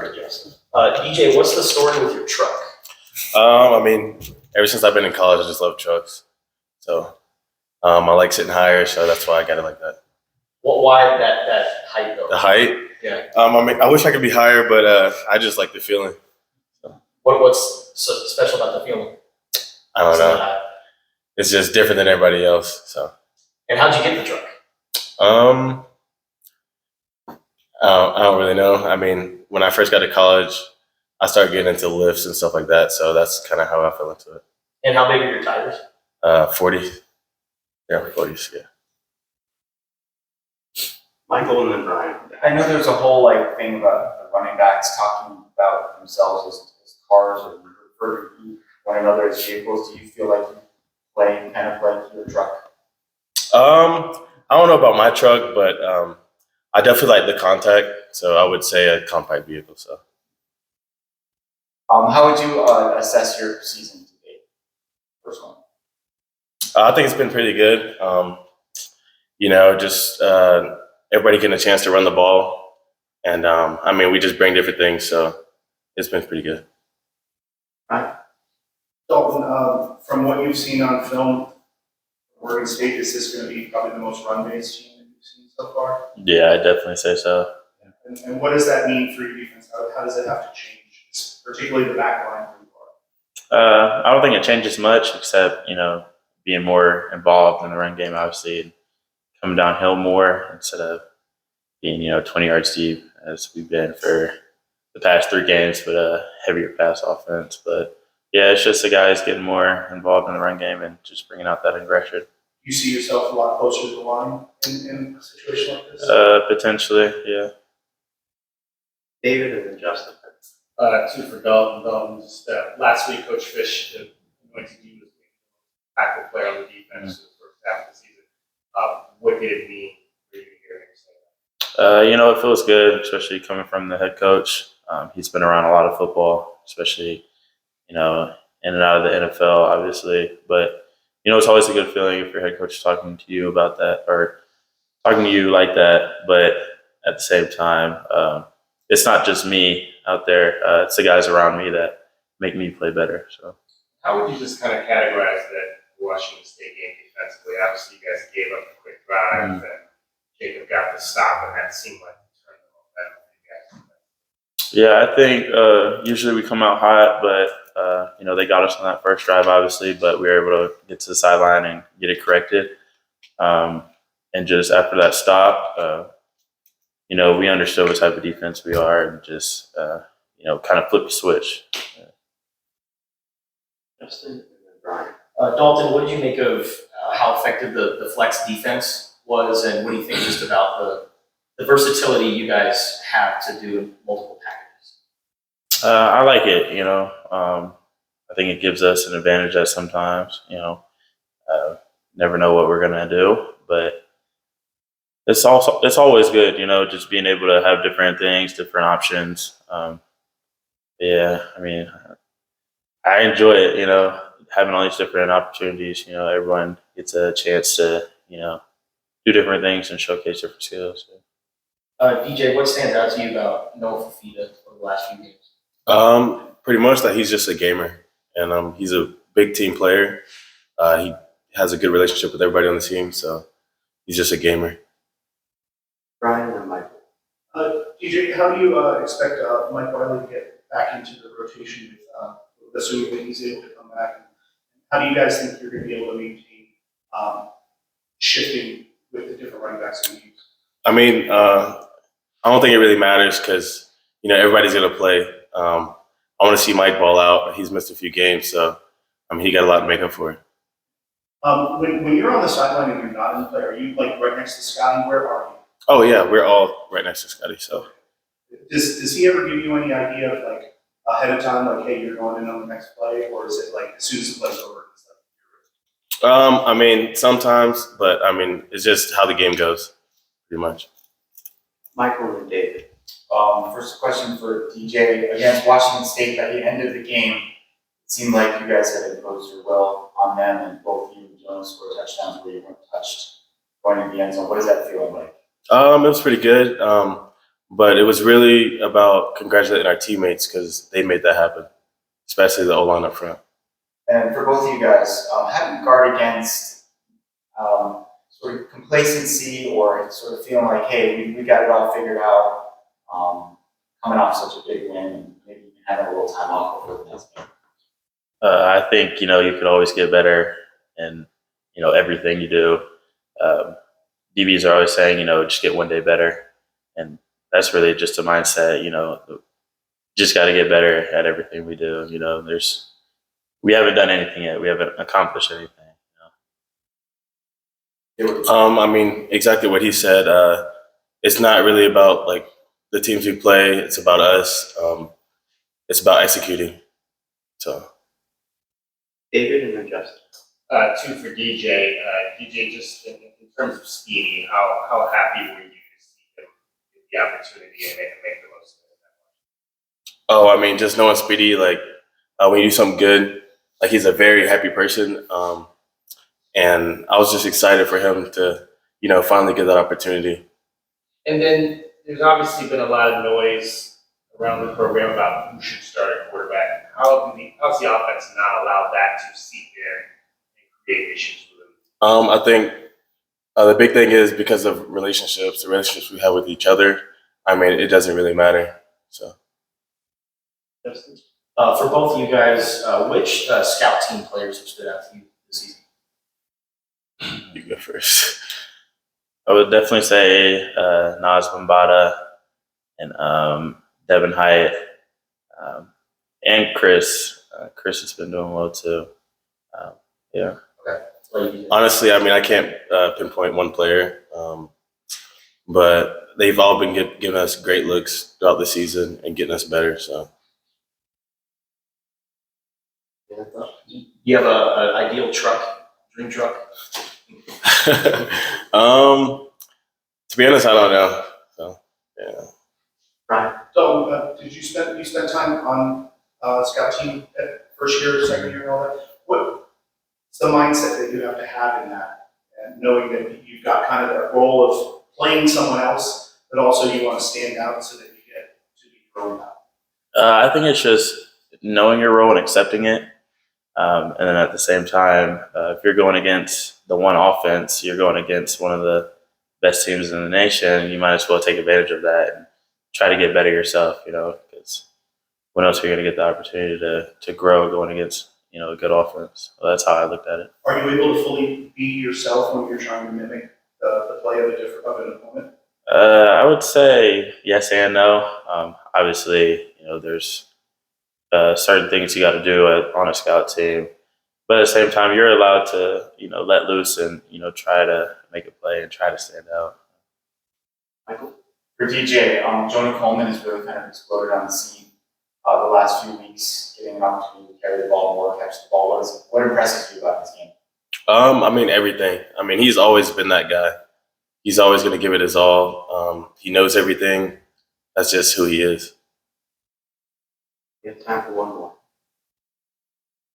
started, yes. DJ, what's the story with your truck? I mean, ever since I've been in college, I just love trucks. So I like sitting higher, so that's why I got it like that. Why that height though? The height? Yeah. I mean, I wish I could be higher, but I just like the feeling. So. What's so special about the feeling? I don't know. It's just different than everybody else. So. And how'd you get the truck? I don't really know. I mean, when I first got to college, I started getting into lifts and stuff like that. So that's kind of how I fell into it. And how big are your tires? 40. Yeah, 40s, yeah. Michael and then Brian. I know there's a whole thing about the running backs talking about themselves as cars or referring to one another as vehicles. Do you feel like you play kind of like your truck? I don't know about my truck, but I definitely like the contact. So I would say a compact vehicle. So. How would you assess your season to date? First one. I think it's been pretty good. Just everybody getting a chance to run the ball. And, I mean, we just bring different things. So it's been pretty good. Right. Dalton, from what you've seen on film, Oregon State, is this going to be probably the most run-based team that you've seen so far? Yeah, I'd definitely say so. And what does that mean for your defense? How does it have to change, particularly the back line? I don't think it changes much, except being more involved in the run game, obviously, and coming downhill more instead of being 20 yards deep as we've been for the past 3 games with a heavier pass offense. But yeah, it's just the guys getting more involved in the run game and just bringing out that aggression. You see yourself a lot closer to the line in a situation like this? Potentially, yeah. David and then Justin. Two for Dalton. Dalton, just last week, Coach Fish anointed you as the tackle player on the defense for the first half of the season. What did it mean for you to hear him say that? It feels good, especially coming from the head coach. He's been around a lot of football, especially, in and out of the NFL, obviously. But, it's always a good feeling if your head coach is talking to you about that or talking to you like that. But at the same time, it's not just me out there. It's the guys around me that make me play better. So, How would you just kind of categorize that Washington State game defensively? Obviously, you guys gave up a quick drive, and Jacob got the stop, and that seemed like the turn of momentum for you guys. yeah, I think usually we come out hot, but, they got us on that first drive, obviously, but we were able to get to the sideline and get it corrected. And just after that stop, we understood what type of defense we are and just, kind of flip the switch. Justin and then Brian. Dalton, what did you make of how effective the flex defense was, and what do you think just about the versatility you guys have to do multiple packages? I like it, I think it gives us an advantage that sometimes, never know what we're going to do, but it's always good, just being able to have different things, different options. Yeah, I mean, I enjoy it, having all these different opportunities. Everyone gets a chance to, do different things and showcase different skills. DJ, what stands out to you about Noah Fafita over the last few games? Pretty much that he's just a gamer, and he's a big team player. He has a good relationship with everybody on the team, so he's just a gamer. Brian and then Michael. DJ, how do you expect Mike Wiley to get back into the rotation with assuming that he's able to come back? How do you guys think you're going to be able to maintain shifting with the different running backs you use? I mean, I don't think it really matters because, everybody's going to play. I want to see Mike ball out. He's missed a few games, so, he got a lot to make up for it. When you're on the sideline and you're not in the play, are you right next to Scotty? Where are you? Oh, yeah, we're all right next to Scotty, so. Does he ever give you any idea of ahead of time, hey, you're going in on the next play, or is it as soon as the play's over? Sometimes, but it's just how the game goes, pretty much. Michael and David. First question for DJ. Against Washington State, at the end of the game, it seemed like you guys had imposed your will on them, and both you and Jones scored touchdowns where you weren't touched going in the end zone. What is that feeling like? It was pretty good. But it was really about congratulating our teammates because they made that happen, especially the O-line up front. And for both of you guys, how do you guard against sort of complacency or sort of feeling like, hey, we got it all figured out, coming off such a big win, and maybe even having a little time off before the next game? I think, you could always get better in, everything you do. DBs are always saying, just get one day better. And that's really just a mindset, just got to get better at everything we do. We haven't done anything yet. We haven't accomplished anything. I mean, exactly what he said. It's not really about like the teams we play. It's about us. It's about executing. So. David and then Justin. Two for DJ. DJ, just in terms of speedy, how happy were you to see him get the opportunity and make the most of it? Oh, I mean, just knowing Speedy, like when you do something good, like he's a very happy person. And I was just excited for him to, finally get that opportunity. And then there's obviously been a lot of noise around the program about who should start at quarterback. How's the offense not allowed that to seep in and create issues with them? I think the big thing is because of the relationships we have with each other. I mean, it doesn't really matter. So. For both of you guys, which scout team players have stood out to you this season? You go first. I would definitely say Nas Bambata and Devin Hyatt and Chris. Chris has been doing well too. Yeah. Okay. Honestly, I mean, I can't pinpoint one player, but they've all been giving us great looks throughout the season and getting us better. So. You have an ideal truck, dream truck? To be honest, I don't know. So, yeah. Brian. So, did you spend time on scout team at first year, second year, and all that? What's the mindset that you have to have in that, and knowing that you've got kind of that role of playing someone else, but also you want to stand out so that you get to be grown up? I think it's just knowing your role and accepting it. And then at the same time, if you're going against the one offense, you're going against one of the best teams in the nation, you might as well take advantage of that and try to get better yourself, because when else are you going to get the opportunity to grow going against, a good offense? Well, that's how I looked at it. Are you able to fully be yourself when you're trying to mimic the play of an opponent? I would say yes and no. Obviously, there's certain things you got to do on a scout team, but at the same time, you're allowed to, let loose and try to make a play and try to stand out. Michael. For DJ, Jonah Coleman has really kind of exploded on the scene the last few weeks, getting an opportunity to carry the ball more, catch the ball. What impresses you about this game? I mean, everything. I mean, he's always been that guy. He's always going to give it his all. He knows everything. That's just who he is. We have time for one more.